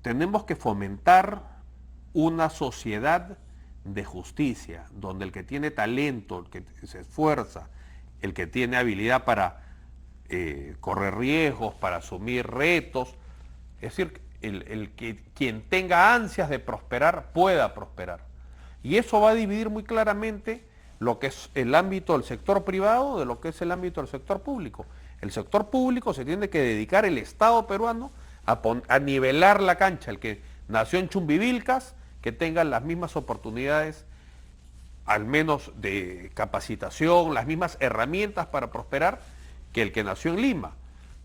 tenemos que fomentar una sociedad de justicia, donde el que tiene talento, el que se esfuerza, el que tiene habilidad para correr riesgos, para asumir retos, es decir, quien tenga ansias de prosperar, pueda prosperar. Y eso va a dividir muy claramente lo que es el ámbito del sector privado de lo que es el ámbito del sector público. El sector público se tiene que dedicar, el Estado peruano, a nivelar la cancha. El que nació en Chumbivilcas, que tenga las mismas oportunidades, al menos de capacitación, las mismas herramientas para prosperar, que el que nació en Lima.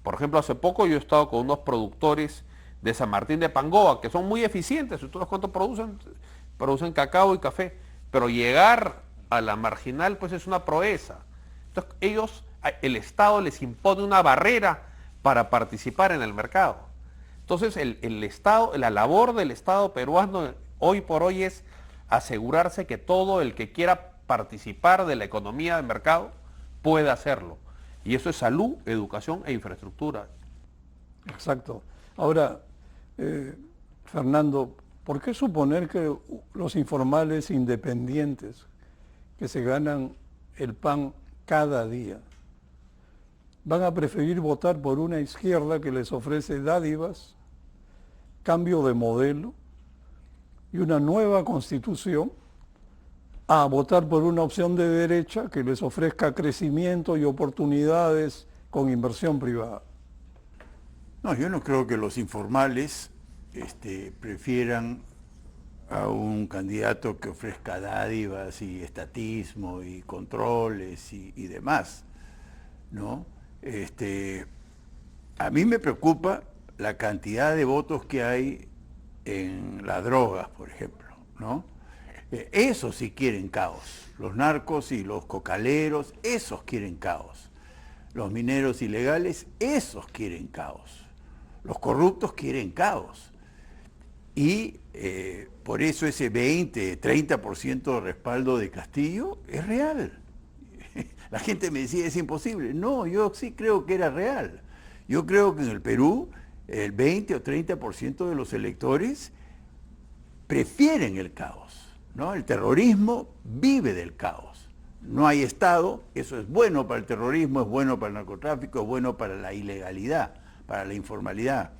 Por ejemplo, hace poco yo he estado con unos productores de San Martín de Pangoa, que son muy eficientes. Si tú los cuánto producen cacao y café, pero llegar a la marginal pues es una proeza. Entonces el Estado les impone una barrera para participar en el mercado. Entonces el Estado, la labor del Estado peruano hoy por hoy es asegurarse que todo el que quiera participar de la economía de mercado pueda hacerlo. Y eso es salud, educación e infraestructura. Exacto. Ahora, Fernando, ¿por qué suponer que los informales independientes que se ganan el pan cada día van a preferir votar por una izquierda que les ofrece dádivas, cambio de modelo y una nueva constitución, a votar por una opción de derecha que les ofrezca crecimiento y oportunidades con inversión privada? No, yo no creo que los informales prefieran a un candidato que ofrezca dádivas y estatismo y controles y demás, ¿no? A mí me preocupa la cantidad de votos que hay en las drogas, por ejemplo, ¿no? Esos sí quieren caos. Los narcos y los cocaleros, esos quieren caos. Los mineros ilegales, esos quieren caos. Los corruptos quieren caos. Y por eso ese 20, 30% de respaldo de Castillo es real. La gente me decía, es imposible. No, yo sí creo que era real. Yo creo que en el Perú el 20 o 30% de los electores prefieren el caos, ¿no? El terrorismo vive del caos. No hay Estado, eso es bueno para el terrorismo, es bueno para el narcotráfico, es bueno para la ilegalidad, para la informalidad.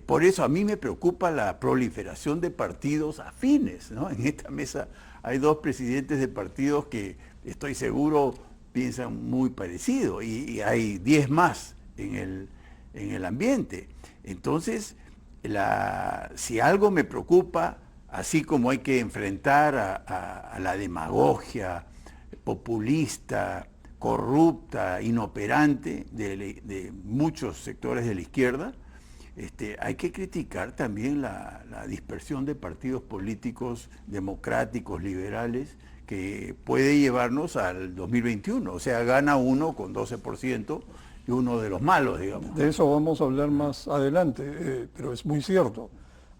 Por eso a mí me preocupa la proliferación de partidos afines, ¿no? En esta mesa hay 2 presidentes de partidos que estoy seguro piensan muy parecido y hay 10 más en el ambiente. Entonces, si algo me preocupa, así como hay que enfrentar a la demagogia populista, corrupta, inoperante de muchos sectores de la izquierda, hay que criticar también la dispersión de partidos políticos democráticos, liberales, que puede llevarnos al 2021. O sea, gana uno con 12% y uno de los malos, digamos. De eso vamos a hablar más adelante, pero es muy cierto.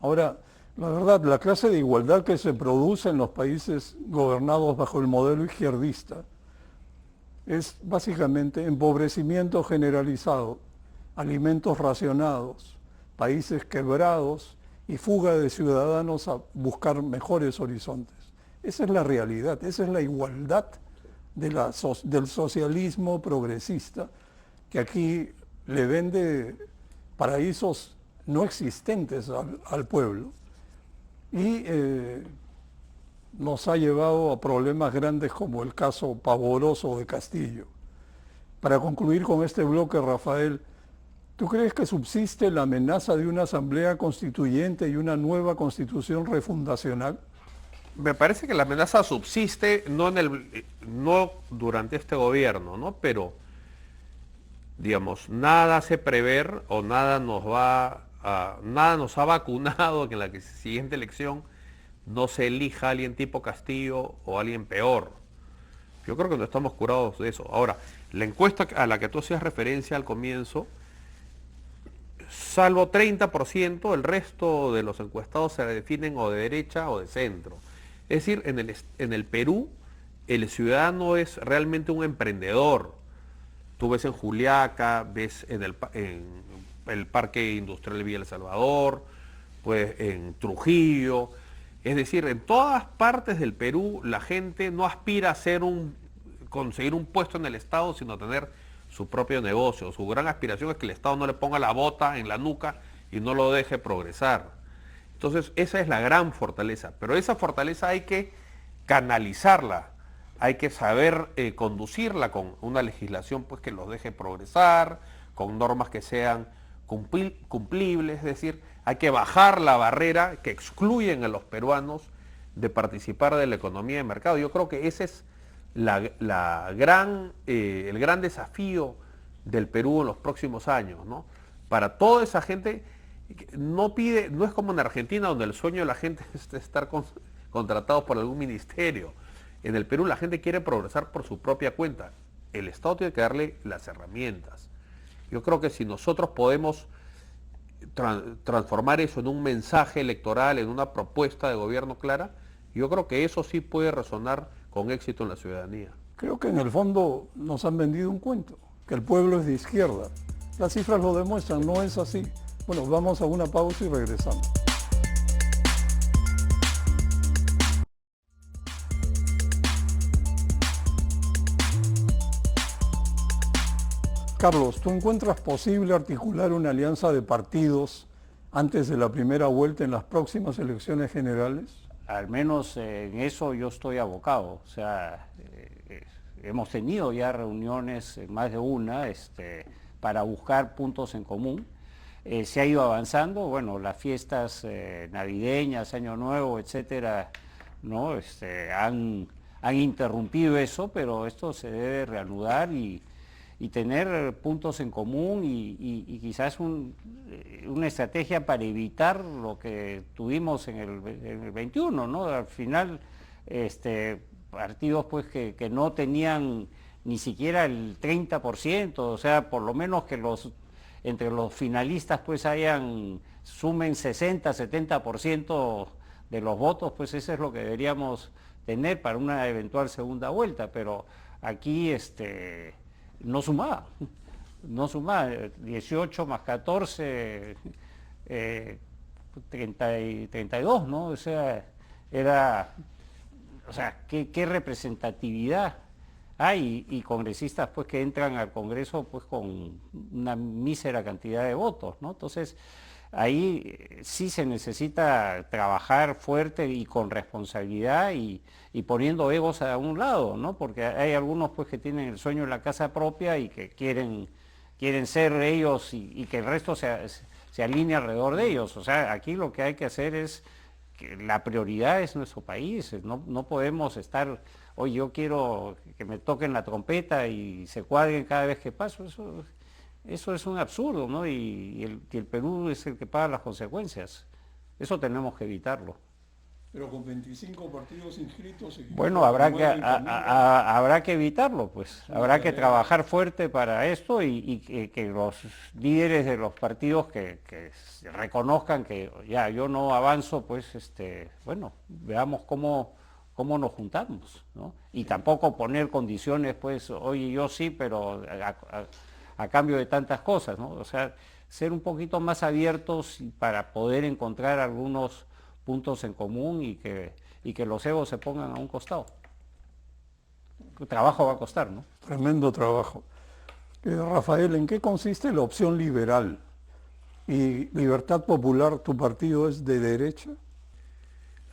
Ahora, la verdad, la clase de igualdad que se produce en los países gobernados bajo el modelo izquierdista es básicamente empobrecimiento generalizado, alimentos racionados, países quebrados y fuga de ciudadanos a buscar mejores horizontes. Esa es la realidad, esa es la igualdad del socialismo progresista, que aquí le vende paraísos no existentes al pueblo y nos ha llevado a problemas grandes como el caso pavoroso de Castillo. Para concluir con este bloque, Rafael, ¿tú crees que subsiste la amenaza de una asamblea constituyente y una nueva constitución refundacional? Me parece que la amenaza subsiste no durante este gobierno, ¿no? Pero, digamos, nada hace prever o nada nos ha vacunado que en la siguiente elección no se elija a alguien tipo Castillo o alguien peor. Yo creo que no estamos curados de eso. Ahora, la encuesta a la que tú hacías referencia al comienzo, salvo 30%, el resto de los encuestados se definen o de derecha o de centro. Es decir, en el Perú, el ciudadano es realmente un emprendedor. Tú ves en Juliaca, ves en el Parque Industrial Villa El Salvador, pues en Trujillo. Es decir, en todas partes del Perú la gente no aspira a conseguir un puesto en el Estado, sino tener su propio negocio. Su gran aspiración es que el Estado no le ponga la bota en la nuca y no lo deje progresar. Entonces, esa es la gran fortaleza. Pero esa fortaleza hay que canalizarla, hay que saber conducirla con una legislación pues, que los deje progresar, con normas que sean cumplible, es decir, hay que bajar la barrera que excluyen a los peruanos de participar de la economía de mercado. Yo creo que ese es el gran desafío del Perú en los próximos años, ¿no? Para toda esa gente, no es como en Argentina, donde el sueño de la gente es estar contratados por algún ministerio. En el Perú la gente quiere progresar por su propia cuenta. El Estado tiene que darle las herramientas. Yo creo que si nosotros podemos transformar eso en un mensaje electoral, en una propuesta de gobierno clara, yo creo que eso sí puede resonar con éxito en la ciudadanía. Creo que en el fondo nos han vendido un cuento, que el pueblo es de izquierda. Las cifras lo demuestran, no es así. Bueno, vamos a una pausa y regresamos. Carlos, ¿tú encuentras posible articular una alianza de partidos antes de la primera vuelta en las próximas elecciones generales? Al menos en eso yo estoy abocado. O sea, hemos tenido ya reuniones, más de una, para buscar puntos en común. Se ha ido avanzando, bueno, las fiestas navideñas, Año Nuevo, etcétera, ¿no? Han interrumpido eso, pero esto se debe reanudar y tener puntos en común y quizás una estrategia para evitar lo que tuvimos en el 21, ¿no? Al final, partidos pues que no tenían ni siquiera el 30%, o sea, por lo menos que entre los finalistas pues sumen 60, 70% de los votos, pues eso es lo que deberíamos tener para una eventual segunda vuelta, pero aquí no sumaba, 18 más 14, 32, ¿no? O sea, ¿qué representatividad hay? Y congresistas pues que entran al Congreso pues con una mísera cantidad de votos, ¿no? Entonces, ahí sí se necesita trabajar fuerte y con responsabilidad y poniendo egos a un lado, ¿no? Porque hay algunos pues que tienen el sueño de la casa propia y que quieren ser ellos y que el resto se alinee alrededor de ellos. O sea, aquí lo que hay que hacer es que la prioridad es nuestro país. No podemos estar, oye, yo quiero que me toquen la trompeta y se cuadren cada vez que paso. Eso es un absurdo, ¿no? Y el Perú es el que paga las consecuencias. Eso tenemos que evitarlo. Pero con 25 partidos inscritos... Bueno, habrá que evitarlo, pues. Habrá que trabajar fuerte para esto y que los líderes de los partidos que reconozcan que ya yo no avanzo, pues, bueno, veamos cómo nos juntamos, ¿no? Y tampoco poner condiciones, pues, oye, yo sí, pero a cambio de tantas cosas, ¿no? O sea, ser un poquito más abiertos para poder encontrar algunos puntos en común y que los egos se pongan a un costado. El trabajo va a costar, ¿no? Tremendo trabajo. Rafael, ¿en qué consiste la opción liberal? ¿Y Libertad Popular, tu partido, es de derecha?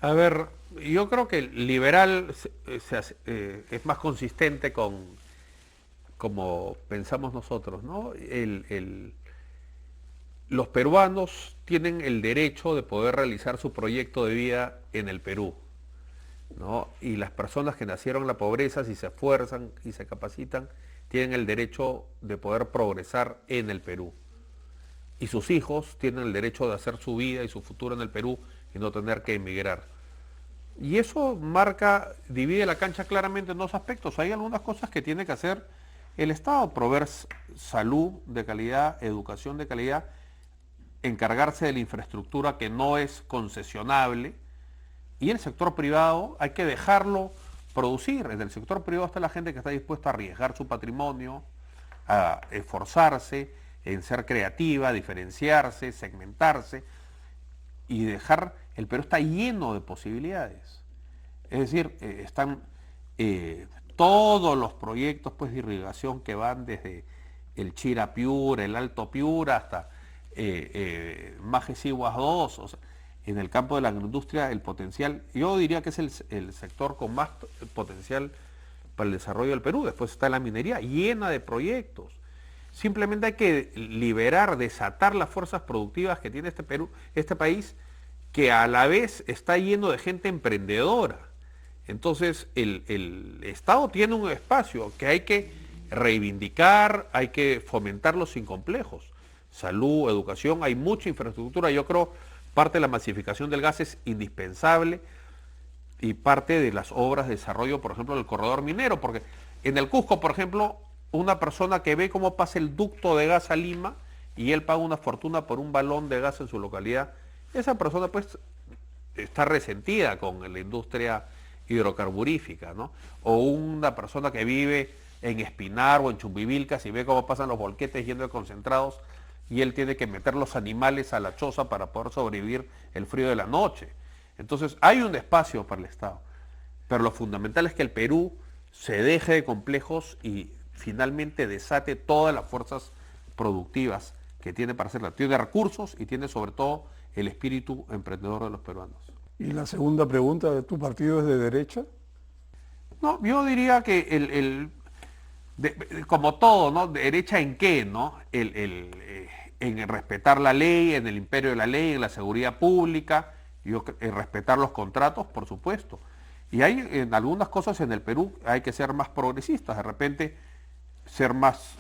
A ver, yo creo que el liberal es más consistente con como pensamos nosotros, ¿no? Los peruanos tienen el derecho de poder realizar su proyecto de vida en el Perú, ¿no? Y las personas que nacieron en la pobreza, si se esfuerzan y se capacitan, tienen el derecho de poder progresar en el Perú. Y sus hijos tienen el derecho de hacer su vida y su futuro en el Perú y no tener que emigrar. Y eso divide la cancha claramente en dos aspectos. Hay algunas cosas que tiene que hacer el Estado: proveer salud de calidad, educación de calidad, encargarse de la infraestructura que no es concesionable, y el sector privado hay que dejarlo producir. En el sector privado está la gente que está dispuesta a arriesgar su patrimonio, a esforzarse en ser creativa, diferenciarse, segmentarse y dejar. El Perú está lleno de posibilidades. Es decir, están todos los proyectos pues, de irrigación que van desde el Chira Piura, el Alto Piura, hasta Majes-Iguas 2, o sea, en el campo de la agroindustria el potencial, yo diría que es el sector con más potencial para el desarrollo del Perú. Después está la minería, llena de proyectos. Simplemente hay que liberar, desatar las fuerzas productivas que tiene este país, que a la vez está lleno de gente emprendedora. Entonces, el Estado tiene un espacio que hay que reivindicar, hay que fomentarlo sin complejos. Salud, educación, hay mucha infraestructura. Yo creo parte de la masificación del gas es indispensable y parte de las obras de desarrollo, por ejemplo, del corredor minero, porque en el Cusco, por ejemplo, una persona que ve cómo pasa el ducto de gas a Lima y él paga una fortuna por un balón de gas en su localidad, esa persona pues está resentida con la industria hidrocarburífica, ¿no? O una persona que vive en Espinar o en Chumbivilcas y ve cómo pasan los volquetes yendo de concentrados y él tiene que meter los animales a la choza para poder sobrevivir el frío de la noche. Entonces hay un espacio para el Estado, pero lo fundamental es que el Perú se deje de complejos y finalmente desate todas las fuerzas productivas que tiene para hacerla. Tiene recursos y tiene sobre todo el espíritu emprendedor de los peruanos. Y la segunda pregunta, ¿tu partido es de derecha? No, yo diría que como todo, ¿no? ¿Derecha en qué, no? En respetar la ley, en el imperio de la ley, en la seguridad pública, en respetar los contratos, por supuesto. Y hay en algunas cosas en el Perú hay que ser más progresistas, de repente ser más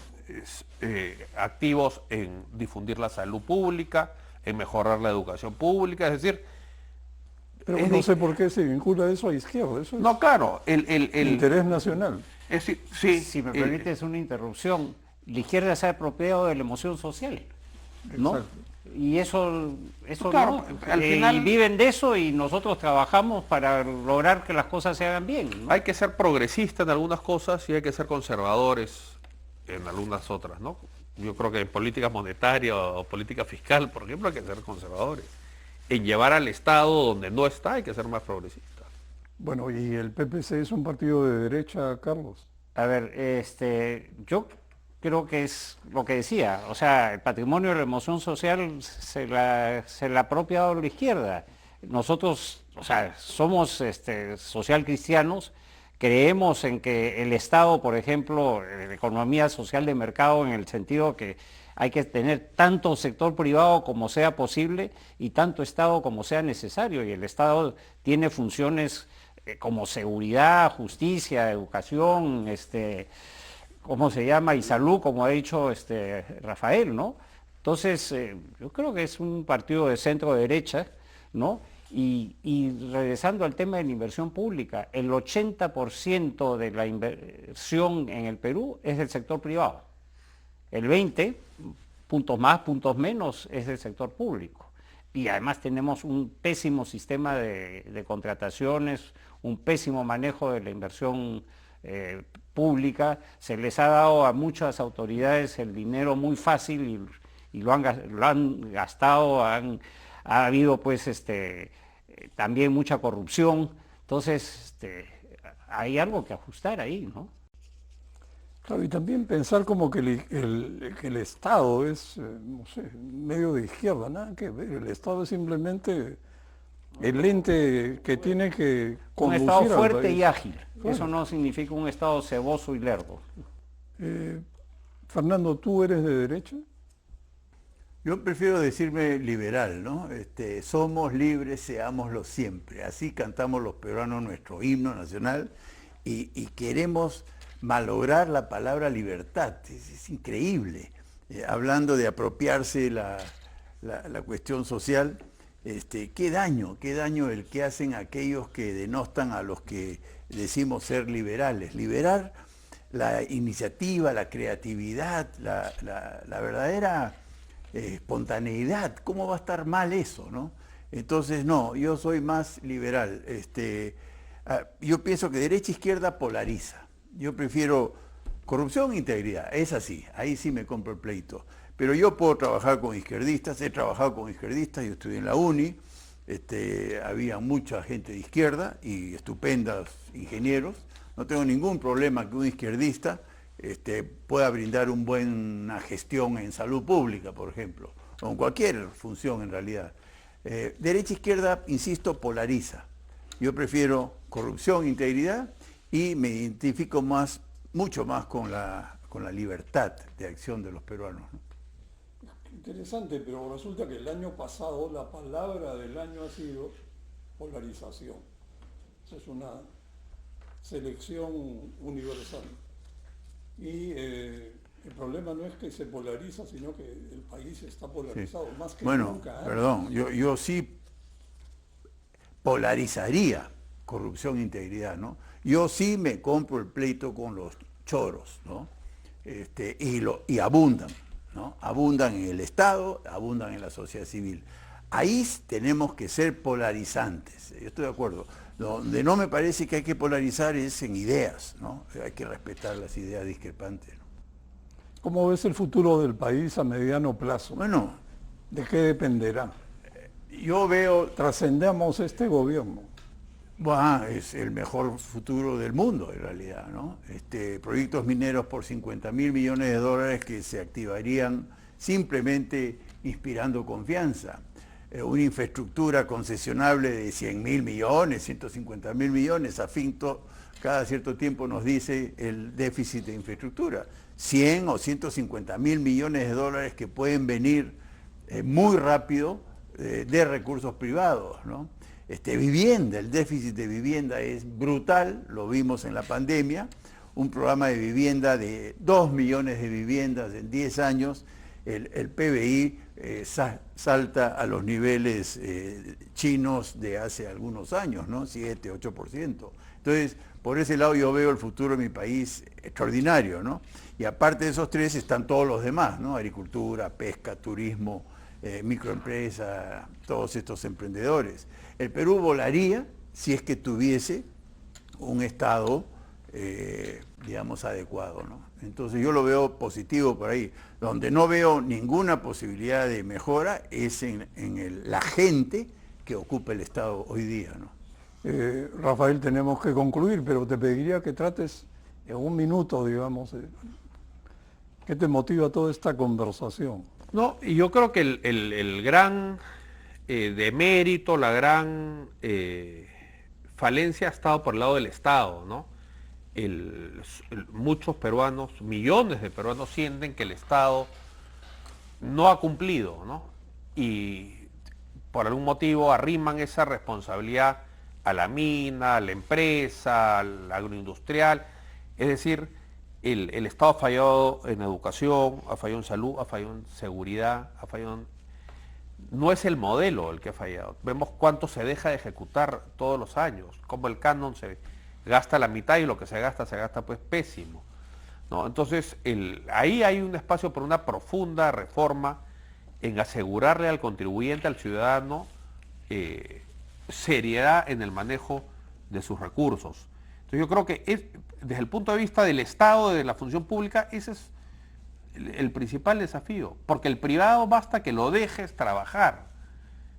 activos en difundir la salud pública, en mejorar la educación pública, es decir... Pero no sé por qué se vincula eso a izquierda, eso es No, claro, interés nacional. Es decir, sí, Si me permites una interrupción, la izquierda se ha apropiado de la emoción social, ¿no? Exacto. Y eso claro, no. al final- Y viven de eso y nosotros trabajamos para lograr que las cosas se hagan bien, ¿no? hay que ser progresista en algunas cosas y hay que ser conservadores en algunas otras, ¿no? Yo creo que en política monetaria o política fiscal, por ejemplo, hay que ser conservadores. En llevar al Estado donde no está hay que ser más progresista. Bueno, ¿y el PPC es un partido de derecha, Carlos? A ver, yo creo que es lo que decía, o sea, el patrimonio de la emoción social se la ha apropiado la izquierda. Nosotros, o sea, somos social cristianos, creemos en que el Estado, por ejemplo, economía social de mercado en el sentido que hay que tener tanto sector privado como sea posible y tanto Estado como sea necesario, y el Estado tiene funciones como seguridad, justicia, educación, ¿cómo se llama? Y salud, como ha dicho Rafael, ¿no? Entonces, yo creo que es un partido de centro derecha, ¿no? Y regresando al tema de la inversión pública, el 80% de la inversión en el Perú es del sector privado. El 20%, puntos más, puntos menos, es del sector público. Y además tenemos un pésimo sistema de contrataciones, un pésimo manejo de la inversión pública. Se les ha dado a muchas autoridades el dinero muy fácil y lo han gastado, ha habido pues también mucha corrupción. Entonces hay algo que ajustar ahí, ¿no? Claro, y también pensar como que el Estado es, no sé, medio de izquierda, nada que ver. El Estado es simplemente el ente que tiene que Un conducir Estado al fuerte país. y ágil. Claro. Eso no significa un Estado ceboso y lerdo. Fernando, ¿tú eres de derecha? Yo prefiero decirme liberal, ¿no? Somos libres, seámoslo siempre. Así cantamos los peruanos nuestro himno nacional y queremos malograr la palabra libertad. Es increíble. Hablando de apropiarse la cuestión social, qué daño el que hacen aquellos que denostan a los que decimos ser liberales. Liberar la iniciativa, la creatividad, la verdadera espontaneidad. ¿Cómo va a estar mal eso, no? Entonces, no, yo soy más liberal. Yo pienso que derecha e izquierda polariza. Yo prefiero corrupción e integridad, es así, ahí sí me compro el pleito. Pero yo puedo trabajar con izquierdistas, he trabajado con izquierdistas, yo estudié en la UNI, había mucha gente de izquierda y estupendos ingenieros. No tengo ningún problema que un izquierdista pueda brindar una buena gestión en salud pública, por ejemplo, o en cualquier función en realidad. Derecha e izquierda, insisto, polariza. Yo prefiero corrupción, integridad, y me identifico mucho más con la con la libertad de acción de los peruanos, ¿no? Interesante, pero resulta que el año pasado la palabra del año ha sido polarización. Esa es una selección universal. Y el problema no es que se polariza, sino que el país está polarizado, Sí. más que Bueno, nunca antes. perdón, yo sí polarizaría corrupción e integridad, ¿no? Yo sí me compro el pleito con los choros, ¿no? Y abundan, ¿no? Abundan en el Estado, abundan en la sociedad civil. Ahí tenemos que ser polarizantes, yo estoy de acuerdo. Donde no me parece que hay que polarizar es en ideas, ¿no? Hay que respetar las ideas discrepantes, ¿no? ¿Cómo ves el futuro del país a mediano plazo? Bueno, ¿De qué dependerá? yo veo, Trascendamos este gobierno. bueno, es el mejor futuro del mundo en realidad, ¿no? Proyectos mineros por 50.000 millones de dólares que se activarían simplemente inspirando confianza. Una infraestructura concesionable de 100.000 millones, 150.000 millones, cada cierto tiempo nos dice el déficit de infraestructura. 100 o 150.000 millones de dólares que pueden venir muy rápido de recursos privados, ¿no? Vivienda, el déficit de vivienda es brutal, lo vimos en la pandemia, un programa de vivienda de 2 millones de viviendas en 10 años, el PBI salta a los niveles chinos de hace algunos años, ¿no? 7, 8%. Entonces, por ese lado yo veo el futuro de mi país extraordinario, ¿no? Y aparte de esos tres están todos los demás, ¿no? Agricultura, pesca, turismo, microempresa, todos estos emprendedores. El Perú volaría si es que tuviese un Estado, digamos, adecuado, ¿no? Entonces yo lo veo positivo por ahí. Donde no veo ninguna posibilidad de mejora es en la gente que ocupa el Estado hoy día, ¿no? Rafael, tenemos que concluir, pero te pediría que trates en un minuto, digamos, ¿qué te motiva toda esta conversación? No, y yo creo que el gran demérito, la gran falencia ha estado por el lado del Estado, ¿no? Muchos peruanos, millones de peruanos sienten que el Estado no ha cumplido, ¿no? Y por algún motivo arriman esa responsabilidad a la mina, a la empresa, al agroindustrial. Es decir, el Estado ha fallado en educación, ha fallado en salud, ha fallado en seguridad, ha fallado en... No es el modelo el que ha fallado. Vemos cuánto se deja de ejecutar todos los años, cómo el canon se gasta la mitad y lo que se gasta pues pésimo, ¿no? Entonces, ahí hay un espacio por una profunda reforma en asegurarle al contribuyente, al ciudadano, seriedad en el manejo de sus recursos. Entonces yo creo que desde el punto de vista del Estado, de la función pública, ese es el principal desafío, porque el privado basta que lo dejes trabajar.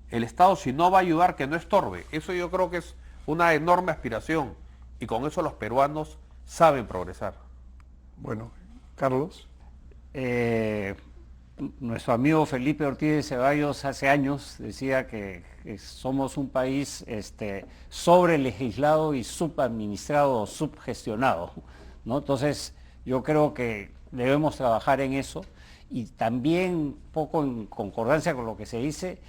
El Estado, si no va a ayudar, que no estorbe. Eso yo creo que es una enorme aspiración y con eso los peruanos saben progresar. Bueno, Carlos. Nuestro amigo Felipe Ortiz de Ceballos hace años decía que somos un país sobrelegislado y subadministrado o subgestionado, ¿no? Entonces yo creo que debemos trabajar en eso y también un poco en concordancia con lo que se dice,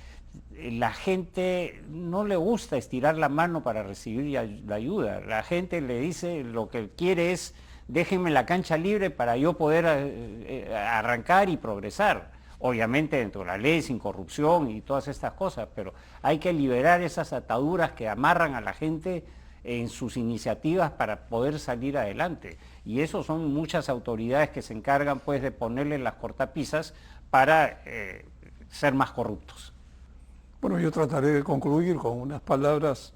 la gente no le gusta estirar la mano para recibir la ayuda. La gente le dice lo que quiere es déjenme la cancha libre para yo poder arrancar y progresar. Obviamente dentro de la ley, sin corrupción y todas estas cosas, pero hay que liberar esas ataduras que amarran a la gente en sus iniciativas para poder salir adelante. Y eso son muchas autoridades que se encargan pues de ponerle las cortapisas para ser más corruptos. Bueno, yo trataré de concluir con unas palabras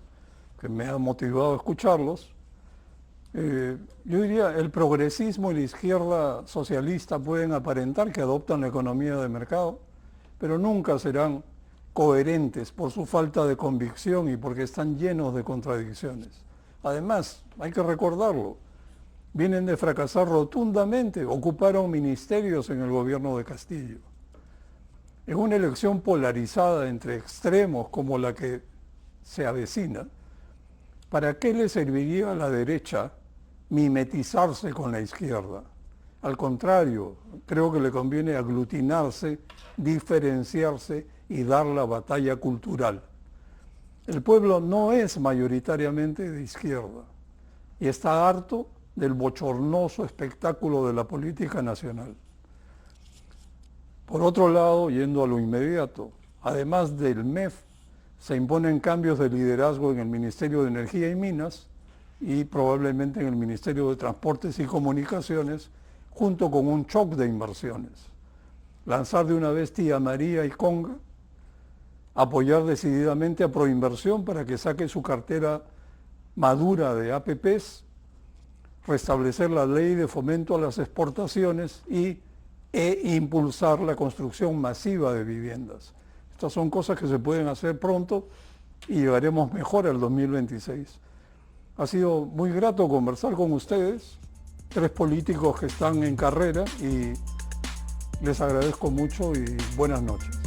que me han motivado a escucharlos. Yo diría, el progresismo y la izquierda socialista pueden aparentar que adoptan la economía de mercado, pero nunca serán coherentes por su falta de convicción y porque están llenos de contradicciones. Además, hay que recordarlo, vienen de fracasar rotundamente, ocuparon ministerios en el gobierno de Castillo. En una elección polarizada entre extremos como la que se avecina, ¿para qué le serviría a la derecha mimetizarse con la izquierda? Al contrario, creo que le conviene aglutinarse, diferenciarse y dar la batalla cultural. El pueblo no es mayoritariamente de izquierda y está harto del bochornoso espectáculo de la política nacional. Por otro lado, yendo a lo inmediato, además del MEF, se imponen cambios de liderazgo en el Ministerio de Energía y Minas y probablemente en el Ministerio de Transportes y Comunicaciones, junto con un shock de inversiones. Lanzar de una vez Tía María y Conga, apoyar decididamente a Proinversión para que saque su cartera madura de APPs, restablecer la ley de fomento a las exportaciones e impulsar la construcción masiva de viviendas. Estas son cosas que se pueden hacer pronto y llegaremos mejor al 2026. Ha sido muy grato conversar con ustedes, 3 políticos que están en carrera, y les agradezco mucho y buenas noches.